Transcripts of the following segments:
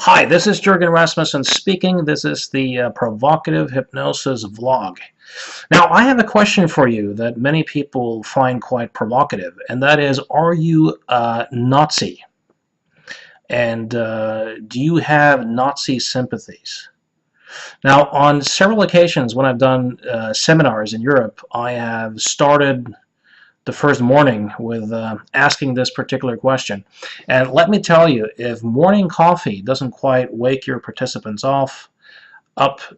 Hi, this is Jürgen Rasmussen speaking. This is the Provocative Hypnosis vlog. Now, I have a question for you that many people find quite provocative, and that is, are you a Nazi? And do you have Nazi sympathies? Now, on several occasions when I've done seminars in Europe, I have started the first morning with asking this particular question. And let me tell you, if morning coffee doesn't quite wake your participants up,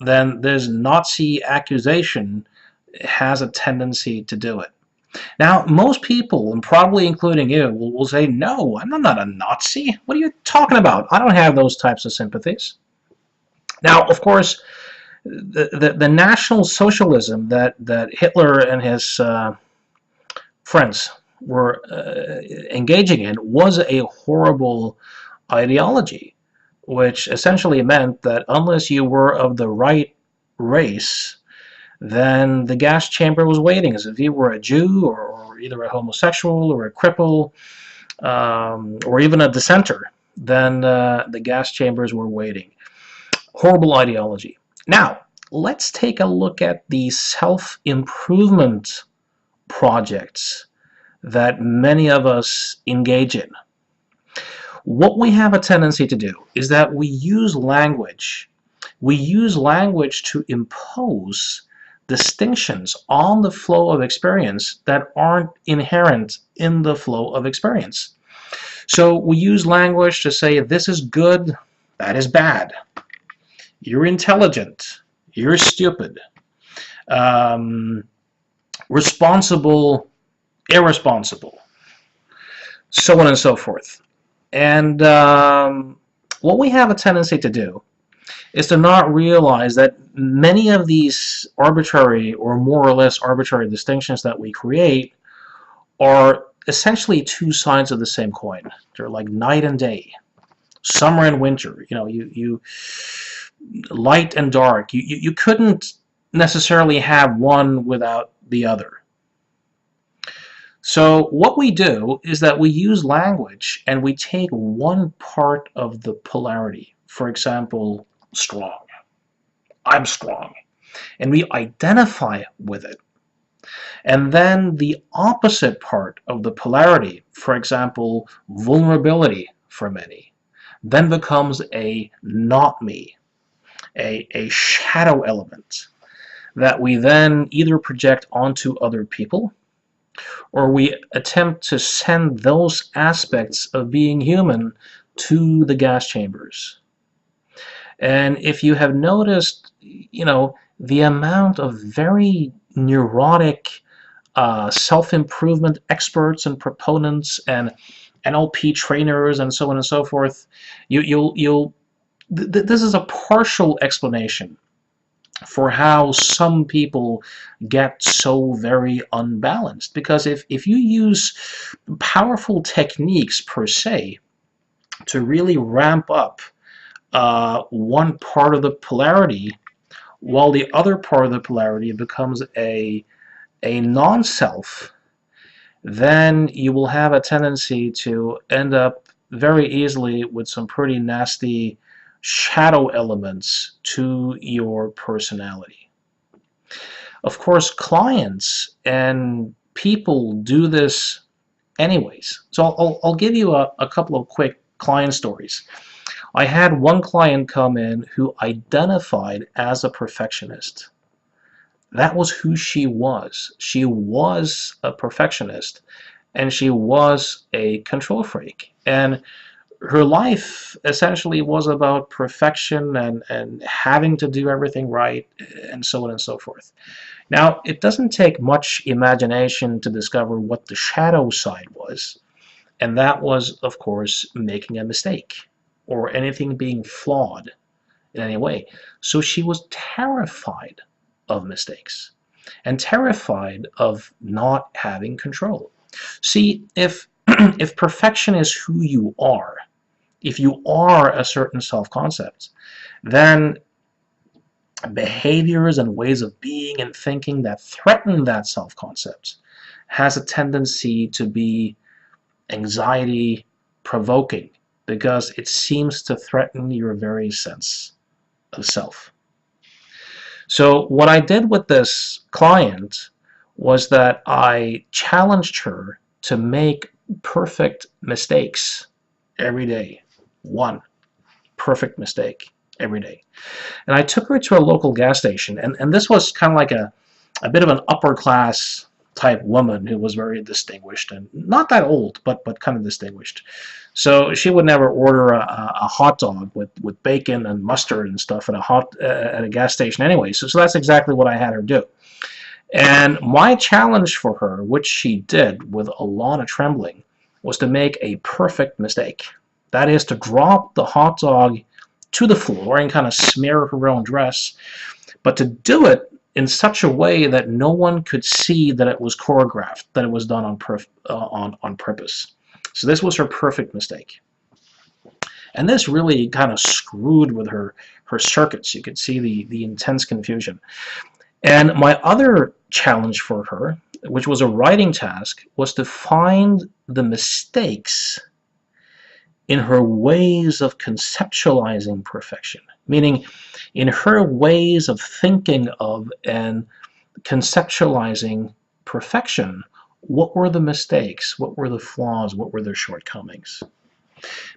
then this Nazi accusation has a tendency to do it. Now, most people, and probably including you, will say, no, I'm not a Nazi. What are you talking about? I don't have those types of sympathies. Now, of course, the National Socialism that Hitler and his friends were engaging in was a horrible ideology, which essentially meant that unless you were of the right race, then the gas chamber was waiting. As if you were a Jew or either a homosexual or a cripple or even a dissenter, then the gas chambers were waiting. Horrible ideology. Now, let's take a look at the self-improvement projects that many of us engage in. What we have a tendency to do is that we use language. We use language to impose distinctions on the flow of experience that aren't inherent in the flow of experience. So we use language to say, this is good, that is bad. You're intelligent, you're stupid. Responsible, irresponsible, so on and so forth. And what we have a tendency to do is to not realize that many of these arbitrary or more or less arbitrary distinctions that we create are essentially two sides of the same coin. They're like night and day, summer and winter. You know, you light and dark. You couldn't necessarily have one without the other. So what we do is that we use language and we take one part of the polarity, for example, strong. I'm strong. And we identify with it. And then the opposite part of the polarity, for example, vulnerability for many, then becomes a not me, a shadow element that we then either project onto other people, or we attempt to send those aspects of being human to the gas chambers. And if you have noticed, you know, the amount of very neurotic self-improvement experts and proponents and NLP trainers and so on and so forth, this is a partial explanation for how some people get so very unbalanced. Because if you use powerful techniques per se to really ramp up one part of the polarity, while the other part of the polarity becomes a non-self, then you will have a tendency to end up very easily with some pretty nasty shadow elements to your personality. Of course, clients and people do this anyways. So I'll give you a couple of quick client stories. I had one client come in who identified as a perfectionist. That was who she was. She was a perfectionist, and she was a control freak. And her life essentially was about perfection and having to do everything right, and so on and so forth. Now, it doesn't take much imagination to discover what the shadow side was, and that was, of course, making a mistake or anything being flawed in any way. So she was terrified of mistakes and terrified of not having control. See, if perfection is who you are, if you are a certain self-concept, then behaviors and ways of being and thinking that threaten that self-concept has a tendency to be anxiety-provoking because it seems to threaten your very sense of self. So what I did with this client was that I challenged her to make perfect mistakes every day. One perfect mistake every day. And I took her to a local gas station, and this was kind of like a bit of an upper class type woman who was very distinguished and not that old, but kind of distinguished. So she would never order a hot dog with bacon and mustard and stuff at a gas station anyway. So that's exactly what I had her do. And my challenge for her, which she did with a lot of trembling, was to make a perfect mistake. That is to drop the hot dog to the floor and kind of smear her own dress, but to do it in such a way that no one could see that it was choreographed, that it was done on purpose. So this was her perfect mistake. And this really kind of screwed with her circuits. You could see the intense confusion. And my other challenge for her, which was a writing task, was to find the mistakes in her ways of conceptualizing perfection, meaning in her ways of thinking of and conceptualizing perfection. What were the mistakes? What were the flaws? What were their shortcomings?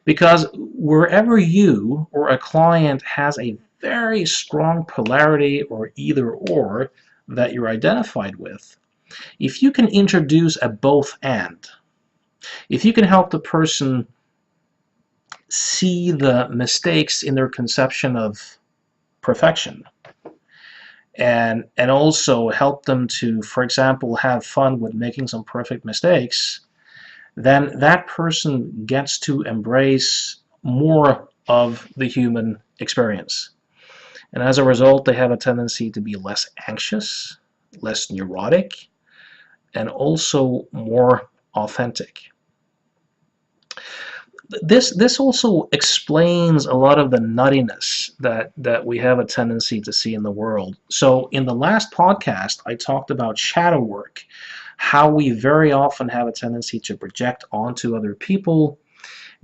Because wherever you or a client has a very strong polarity or either or that you're identified with, if you can introduce a both and, if you can help the person see the mistakes in their conception of perfection, and also help them to, for example, have fun with making some perfect mistakes, then that person gets to embrace more of the human experience. And as a result, they have a tendency to be less anxious, less neurotic, and also more authentic. This also explains a lot of the nuttiness that we have a tendency to see in the world. So in the last podcast, I talked about shadow work, how we very often have a tendency to project onto other people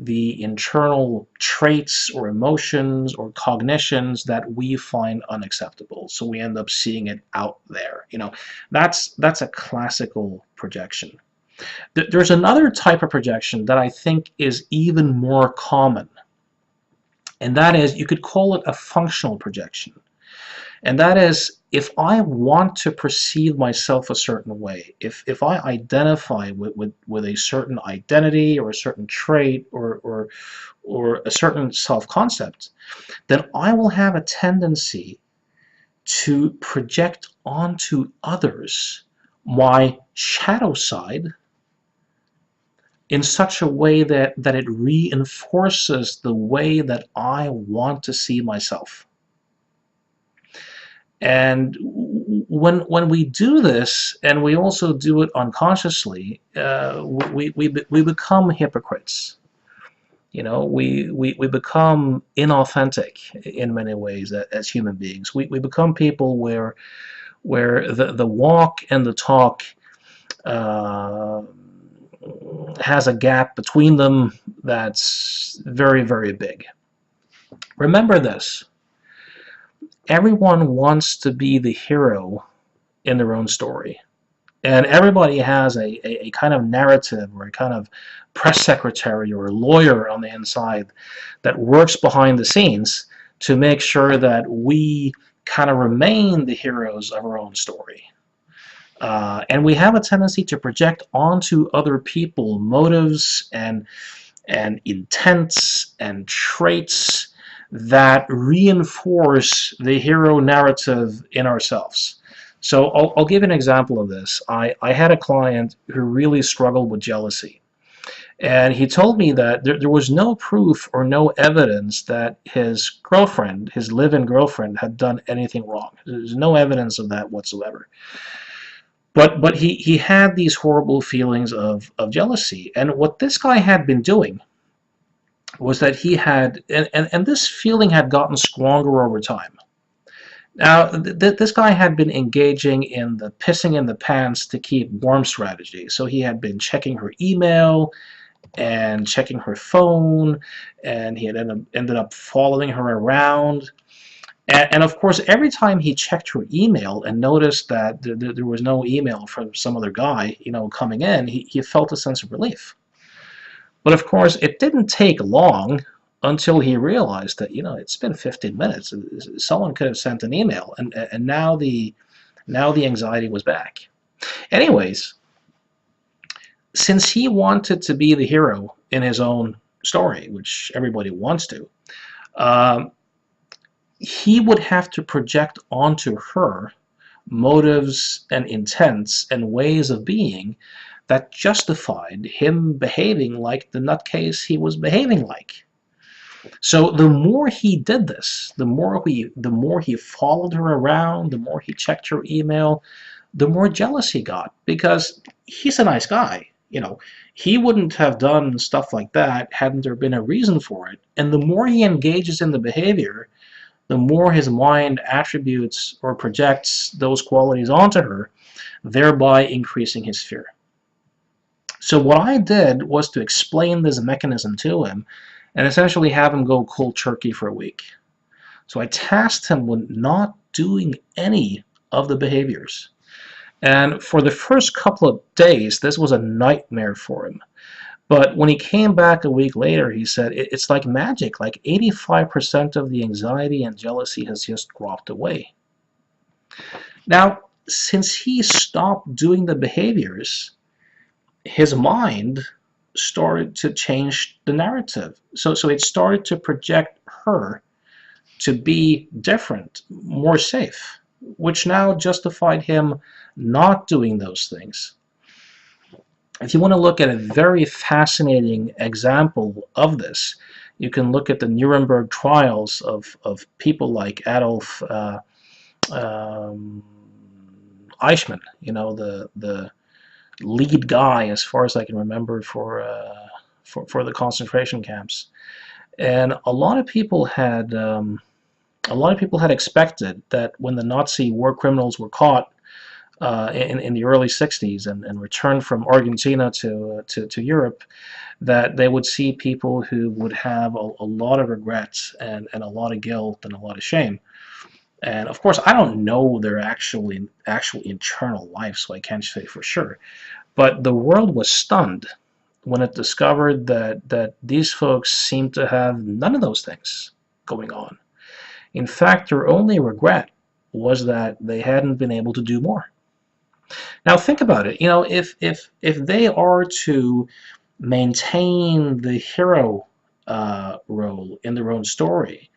the internal traits or emotions or cognitions that we find unacceptable. So we end up seeing it out there. That's a classical projection. There's another type of projection that I think is even more common, and that is, you could call it a functional projection. And that is, if I want to perceive myself a certain way, if I identify with a certain identity or a certain trait or a certain self-concept, then I will have a tendency to project onto others my shadow side in such a way that it reinforces the way that I want to see myself. And when we do this, and we also do it unconsciously, we become hypocrites. We become inauthentic in many ways as human beings. We become people where the walk and the talk has a gap between them that's very, very big. Remember this. Everyone wants to be the hero in their own story. And everybody has a kind of narrative or a kind of press secretary or a lawyer on the inside that works behind the scenes to make sure that we kind of remain the heroes of our own story. And we have a tendency to project onto other people motives and intents and traits that reinforce the hero narrative in ourselves. So I'll give an example of this. I had a client who really struggled with jealousy. And he told me that there was no proof or no evidence that his girlfriend, his live-in girlfriend, had done anything wrong. There's no evidence of that whatsoever. But he had these horrible feelings of jealousy. And what this guy had been doing was that he had, and this feeling had gotten stronger over time. Now, this guy had been engaging in the pissing in the pants to keep warm strategy. So he had been checking her email and checking her phone, and he had ended up following her around. And of course, every time he checked her email and noticed that there was no email from some other guy, coming in, he felt a sense of relief. But of course, it didn't take long until he realized that, it's been 15 minutes. Someone could have sent an email, and now the anxiety was back. Anyways, since he wanted to be the hero in his own story, which everybody wants to, he would have to project onto her motives and intents and ways of being that justified him behaving like the nutcase he was behaving like. So the more he did this, the more he followed her around, the more he checked her email, the more jealous he got, because he's a nice guy. He wouldn't have done stuff like that hadn't there been a reason for it. And the more he engages in the behavior, the more his mind attributes or projects those qualities onto her, thereby increasing his fear. So what I did was to explain this mechanism to him and essentially have him go cold turkey for a week. So I tasked him with not doing any of the behaviors. And for the first couple of days, this was a nightmare for him. But when he came back a week later, he said, it's like magic. Like 85% of the anxiety and jealousy has just dropped away. Now, since he stopped doing the behaviors, his mind started to change the narrative. So it started to project her to be different, more safe, which now justified him not doing those things. If you want to look at a very fascinating example of this, you can look at the Nuremberg trials of people like Adolf Eichmann, the lead guy, as far as I can remember, for the concentration camps. And a lot of people had expected that when the Nazi war criminals were caught in the early 60s and returned from Argentina to Europe, that they would see people who would have a lot of regrets and a lot of guilt and a lot of shame. And of course, I don't know their actual internal life, so I can't say for sure. But the world was stunned when it discovered that these folks seemed to have none of those things going on. In fact, their only regret was that they hadn't been able to do more. Now think about it. If they are to maintain the hero role in their own story,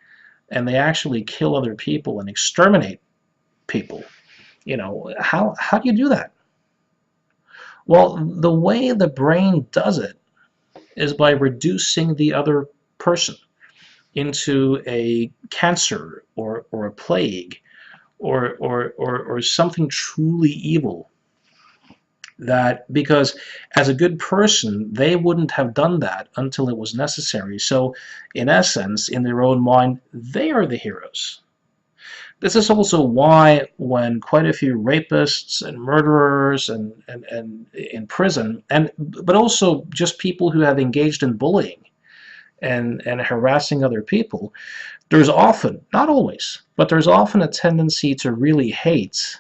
and they actually kill other people and exterminate people, how do you do that? Well, the way the brain does it is by reducing the other person into a cancer or a plague or something truly evil. That because as a good person, they wouldn't have done that until it was necessary. So in essence, in their own mind, they are the heroes. This is also why when quite a few rapists and murderers and in prison, but also just people who have engaged in bullying and harassing other people, there's often, not always, but there's often a tendency to really hate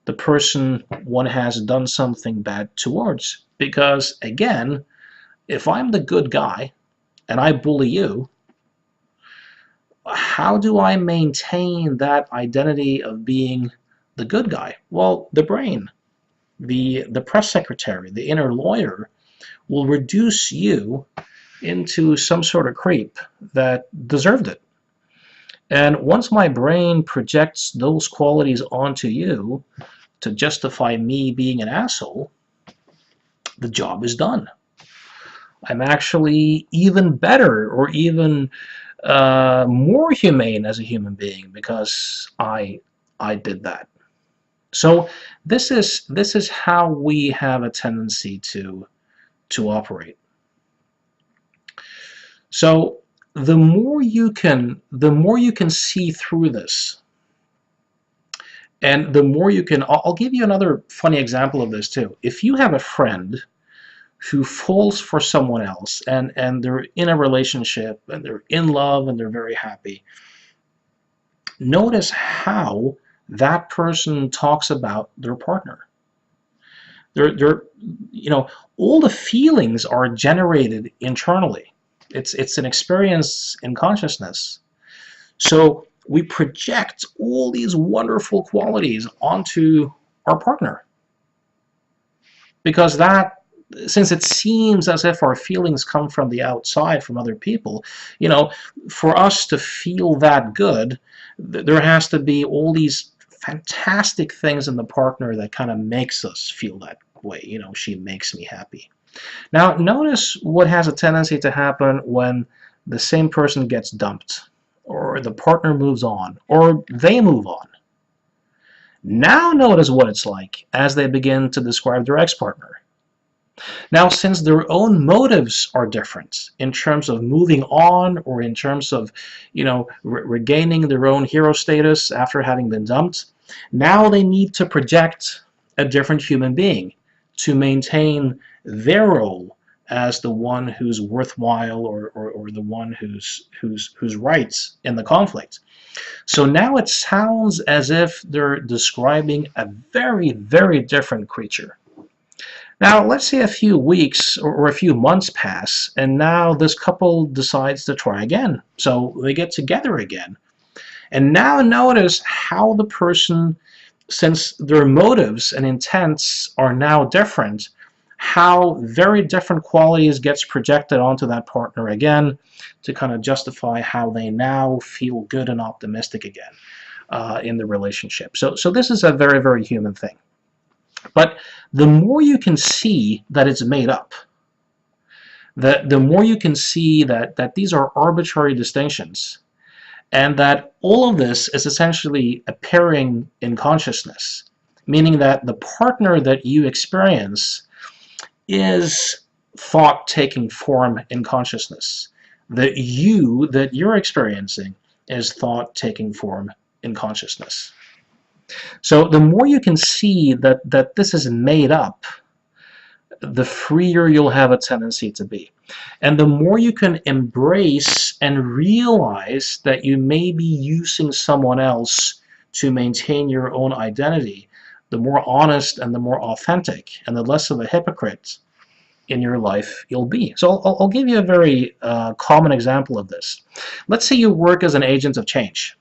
the person one has done something bad towards. Because again, if I'm the good guy and I bully you, how do I maintain that identity of being the good guy? Well, the brain, the press secretary, the inner lawyer will reduce you into some sort of creep that deserved it. And once my brain projects those qualities onto you to justify me being an asshole, the job is done. I'm actually even better or even more humane as a human being because I did that. So this is how we have a tendency to operate. So the more you can see through this, and the more you can, I'll give you another funny example of this too. If you have a friend who falls for someone else, and they're in a relationship and they're in love and they're very happy, notice how that person talks about their partner. They're, all the feelings are generated internally. It's an experience in consciousness. So we project all these wonderful qualities onto our partner, because since it seems as if our feelings come from the outside, from other people, for us to feel that good, there has to be all these fantastic things in the partner that kind of makes us feel that way. She makes me happy. Now, notice what has a tendency to happen when the same person gets dumped, or the partner moves on, or they move on. Now notice what it's like as they begin to describe their ex-partner. Now, since their own motives are different in terms of moving on, or in terms of, regaining their own hero status after having been dumped, now they need to project a different human being to maintain their role as the one who's worthwhile, or the one who's right in the conflict. So now it sounds as if they're describing a very, very different creature. Now, let's say a few weeks or a few months pass, and now this couple decides to try again. So they get together again. And now notice how the person, since their motives and intents are now different, how very different qualities gets projected onto that partner again to kind of justify how they now feel good and optimistic again in the relationship. So this is a very, very human thing. But the more you can see that it's made up, the more you can see that these are arbitrary distinctions, and that all of this is essentially appearing in consciousness, meaning that the partner that you experience is thought taking form in consciousness. The you that you're experiencing is thought taking form in consciousness. So the more you can see that this is made up, the freer you'll have a tendency to be. And the more you can embrace and realize that you may be using someone else to maintain your own identity, the more honest and the more authentic and the less of a hypocrite in your life you'll be. So I'll give you a very common example of this. Let's say you work as an agent of change.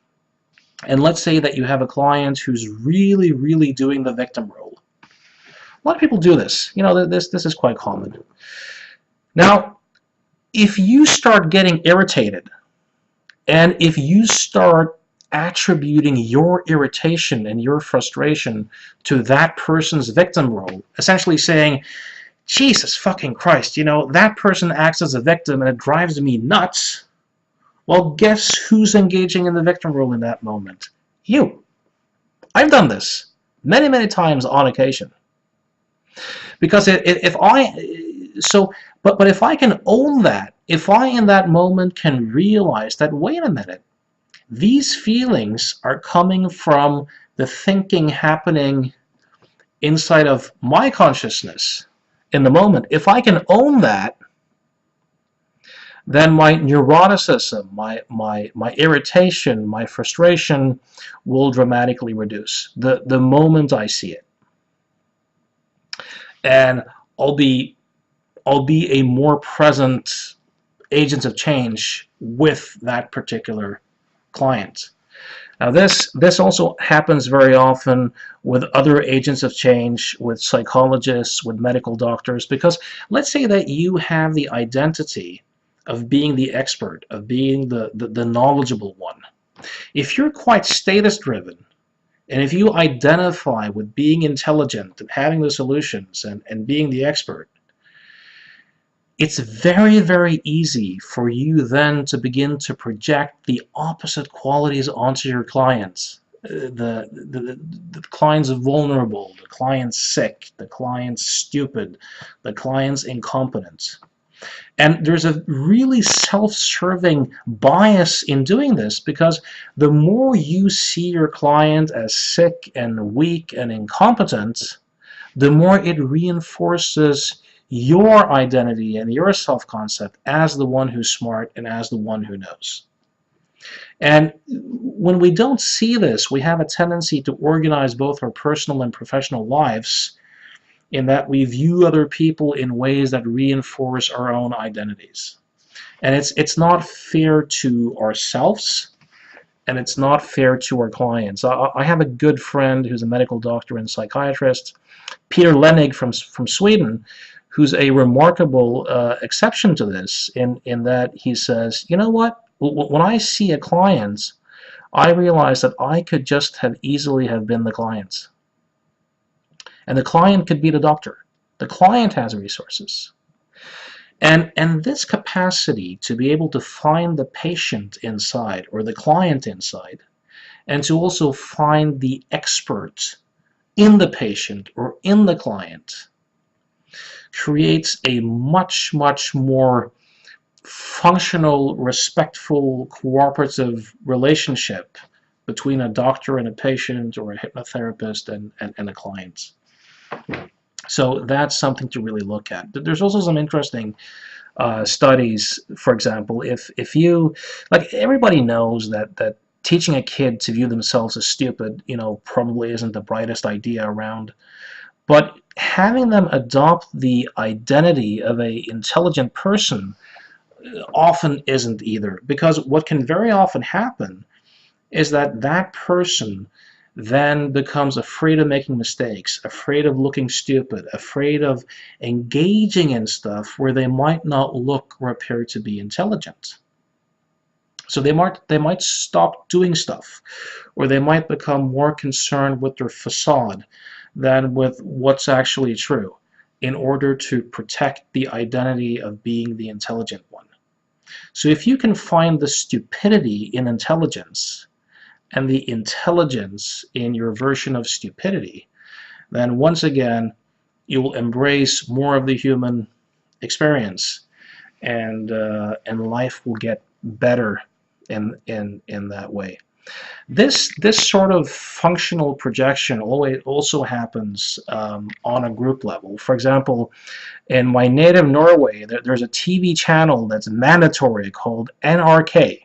And let's say that you have a client who's really, really doing the victim role. A lot of people do this. This is quite common. Now, if you start getting irritated, and if you start attributing your irritation and your frustration to that person's victim role, essentially saying, Jesus fucking Christ, that person acts as a victim and it drives me nuts. Well, guess who's engaging in the victim role in that moment? You. I've done this many, many times on occasion. Because if I can own that, if I in that moment can realize that, wait a minute, these feelings are coming from the thinking happening inside of my consciousness in the moment. If I can own that, then my neuroticism, my irritation, my frustration will dramatically reduce the moment I see it. And I'll be a more present agent of change with that particular client. Now this also happens very often with other agents of change, with psychologists, with medical doctors, because let's say that you have the identity of being the expert, of being the knowledgeable one. If you're quite status-driven, and if you identify with being intelligent and having the solutions and being the expert, it's very, very easy for you then to begin to project the opposite qualities onto your clients. The client's vulnerable, the client's sick, the client's stupid, the client's incompetent. And there's a really self-serving bias in doing this, because the more you see your client as sick and weak and incompetent, the more it reinforces your identity and your self-concept as the one who's smart and as the one who knows. And when we don't see this, we have a tendency to organize both our personal and professional lives in that we view other people in ways that reinforce our own identities. And it's not fair to ourselves, and it's not fair to our clients. I have a good friend who's a medical doctor and psychiatrist, Peter Lenig from Sweden, who's a remarkable exception to this in that he says, you know what, when I see a client, I realize that I could just have easily have been the client. And the client could be the doctor. The client has resources. And this capacity to be able to find the patient inside or the client inside, and to also find the expert in the patient or in the client, creates a much, much more functional, respectful, cooperative relationship between a doctor and a patient, or a hypnotherapist and a client. So that's something to really look at. There's also some interesting studies. For example, if you, like, everybody knows that teaching a kid to view themselves as stupid, probably isn't the brightest idea around. But having them adopt the identity of an intelligent person often isn't either, because what can very often happen is that person then becomes afraid of making mistakes, afraid of looking stupid, afraid of engaging in stuff where they might not look or appear to be intelligent. So they might stop doing stuff, or they might become more concerned with their facade than with what's actually true, in order to protect the identity of being the intelligent one. So if you can find the stupidity in intelligence and the intelligence in your version of stupidity, then once again you will embrace more of the human experience, and life will get better in that way. This sort of functional projection also happens on a group level. For example, in my native Norway, there's a TV channel that's mandatory called NRK,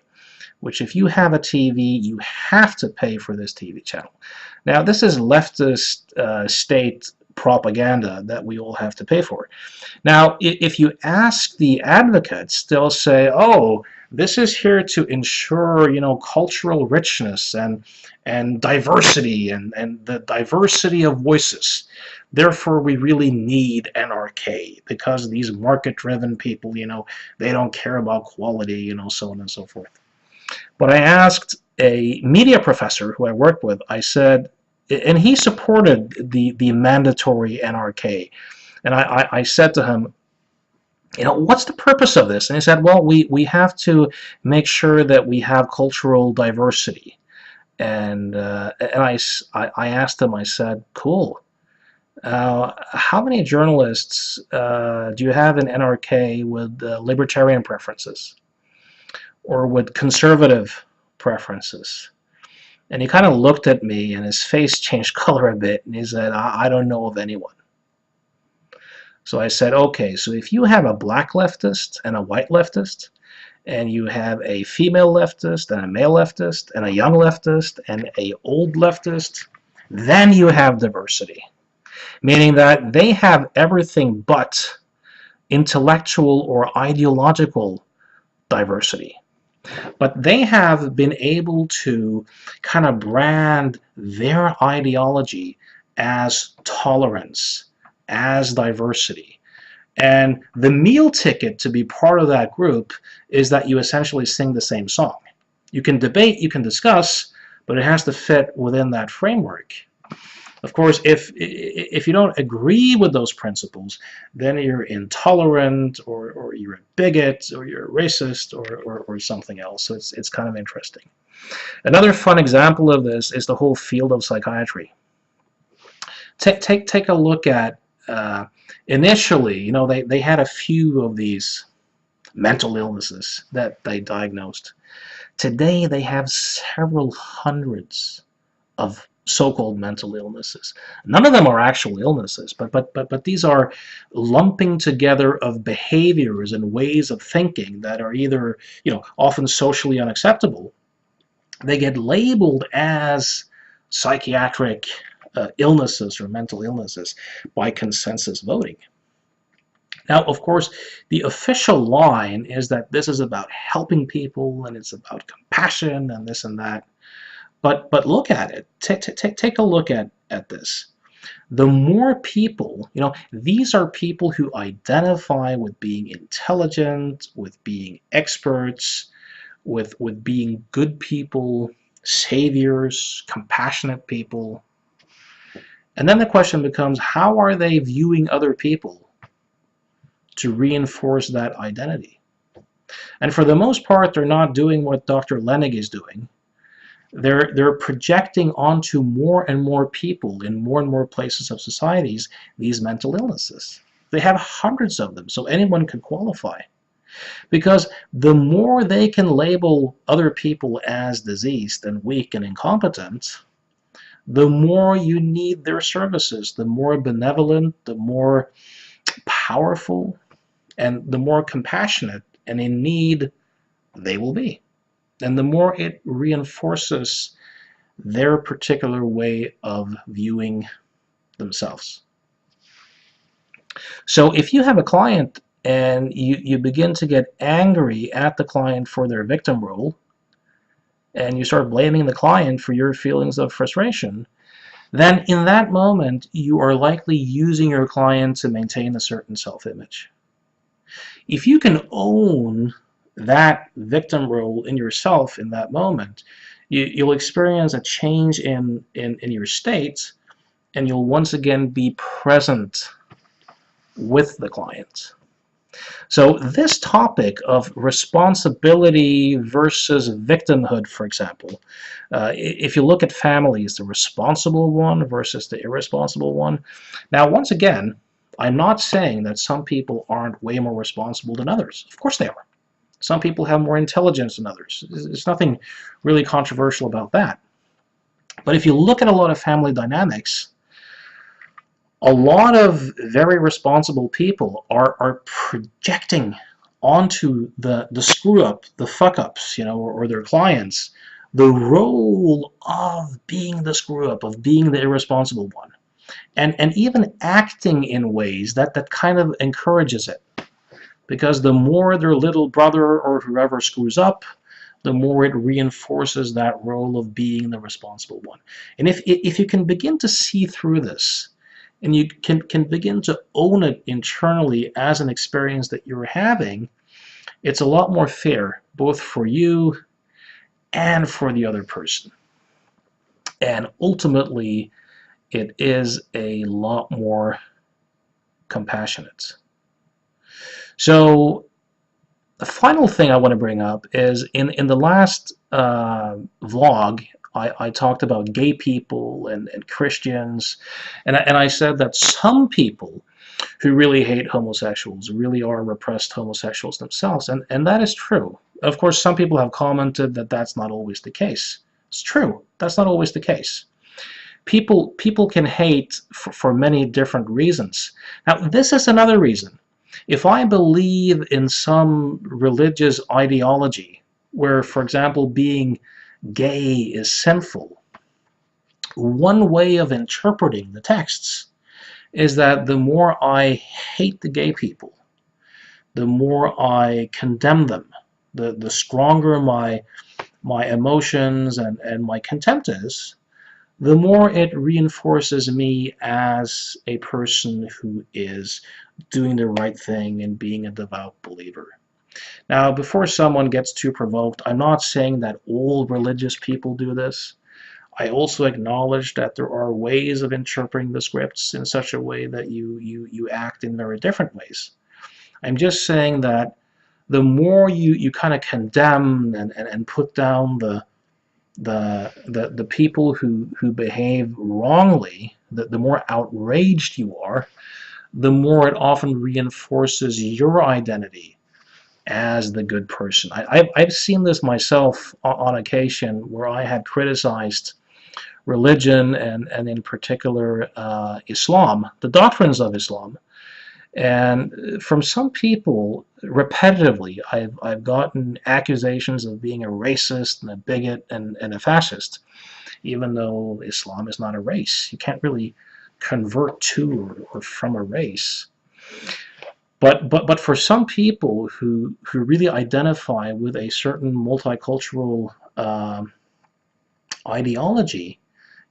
which, if you have a TV, you have to pay for this TV channel. Now, this is leftist state propaganda that we all have to pay for. Now, if you ask the advocates, they'll say, oh, this is here to ensure, cultural richness and diversity and the diversity of voices. Therefore, we really need NRK, because these market-driven people, they don't care about quality, so on and so forth. But I asked a media professor who I worked with, I said, and he supported the mandatory NRK, and I said to him, what's the purpose of this? And he said, well, we have to make sure that we have cultural diversity. And I asked him, I said, cool. How many journalists do you have in NRK with libertarian preferences or with conservative preferences? And he kind of looked at me, and his face changed color a bit, and he said, I don't know of anyone. So I said, okay, so if you have a black leftist and a white leftist, and you have a female leftist and a male leftist and a young leftist and an old leftist, then you have diversity. Meaning that they have everything but intellectual or ideological diversity. But they have been able to kind of brand their ideology as tolerance, as diversity. And the meal ticket to be part of that group is that you essentially sing the same song. You can debate, you can discuss, but it has to fit within that framework. Of course, if you don't agree with those principles, then you're intolerant, or you're a bigot, or you're a racist, or something else. So it's kind of interesting. Another fun example of this is the whole field of psychiatry. Take a look at, initially, they had a few of these mental illnesses that they diagnosed. Today they have several hundreds of so-called mental illnesses. None of them are actual illnesses, but these are lumping together of behaviors and ways of thinking that are either, often socially unacceptable. They get labeled as psychiatric illnesses or mental illnesses by consensus voting. Now, of course, the official line is that this is about helping people and it's about compassion and this and that. But look at it. Take a look at this. The more people, these are people who identify with being intelligent, with being experts, with being good people, saviors, compassionate people. And then the question becomes, how are they viewing other people to reinforce that identity? And for the most part, they're not doing what Dr. Lenig is doing. They're projecting onto more and more people in more and more places of societies these mental illnesses. They have hundreds of them, so anyone could qualify. Because the more they can label other people as diseased and weak and incompetent, the more you need their services, the more benevolent, the more powerful, and the more compassionate and in need they will be. And the more it reinforces their particular way of viewing themselves. So if you have a client and you begin to get angry at the client for their victim role, and you start blaming the client for your feelings of frustration, then in that moment you are likely using your client to maintain a certain self-image. If you can own that victim role in yourself in that moment, you'll experience a change in your state, and you'll once again be present with the client. So this topic of responsibility versus victimhood, for example, if you look at families, the responsible one versus the irresponsible one. Now, once again, I'm not saying that some people aren't way more responsible than others. Of course they are. Some people have more intelligence than others. There's nothing really controversial about that. But if you look at a lot of family dynamics, a lot of very responsible people are projecting onto the screw-up, the fuck-ups, or their clients, the role of being the screw-up, of being the irresponsible one. And even acting in ways that kind of encourages it. Because the more their little brother or whoever screws up, the more it reinforces that role of being the responsible one. And if you can begin to see through this, and you can begin to own it internally as an experience that you're having, it's a lot more fair, both for you and for the other person. And ultimately, it is a lot more compassionate. So the final thing I want to bring up is in the last vlog, I talked about gay people and Christians, and I said that some people who really hate homosexuals really are repressed homosexuals themselves, and that is true. Of course, some people have commented that that's not always the case. It's true, that's not always the case. People can hate for many different reasons. Now, this is another reason. If I believe in some religious ideology where, for example, being gay is sinful, one way of interpreting the texts is that the more I hate the gay people, the more I condemn them, the stronger my emotions and my contempt is, the more it reinforces me as a person who is doing the right thing and being a devout believer. Now, before someone gets too provoked, I'm not saying that all religious people do this. I also acknowledge that there are ways of interpreting the scripts in such a way that you act in very different ways. I'm just saying that the more you kind of condemn and put down the people who behave wrongly, the more outraged you are, the more it often reinforces your identity as the good person. I've seen this myself on occasion where I had criticized religion, and in particular Islam, the doctrines of Islam. And from some people, repetitively, I've gotten accusations of being a racist and a bigot and a fascist, even though Islam is not a race. You can't really convert to or from a race. But for some people who really identify with a certain multicultural ideology,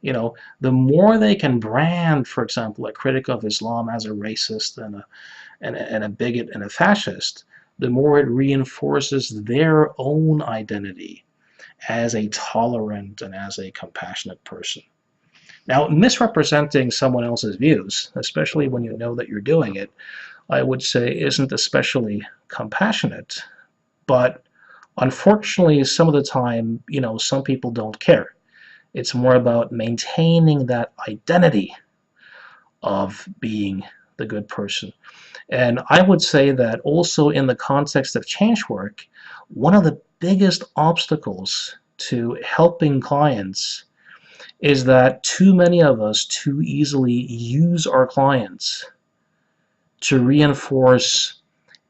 the more they can brand, for example, a critic of Islam as a racist and a bigot and a fascist, the more it reinforces their own identity as a tolerant and as a compassionate person. Now, misrepresenting someone else's views, especially when you know that you're doing it, I would say isn't especially compassionate. But unfortunately, some of the time, some people don't care. It's more about maintaining that identity of being the good person. And I would say that also in the context of change work, one of the biggest obstacles to helping clients is that too many of us too easily use our clients to reinforce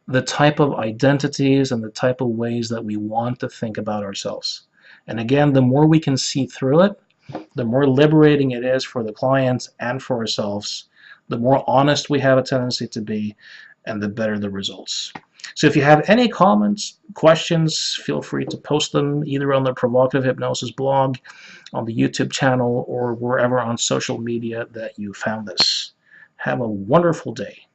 the type of identities and the type of ways that we want to think about ourselves. And again, the more we can see through it, the more liberating it is for the clients and for ourselves, the more honest we have a tendency to be, and the better the results. So if you have any comments, questions, feel free to post them either on the Provocative Hypnosis blog, on the YouTube channel, or wherever on social media that you found this. Have a wonderful day.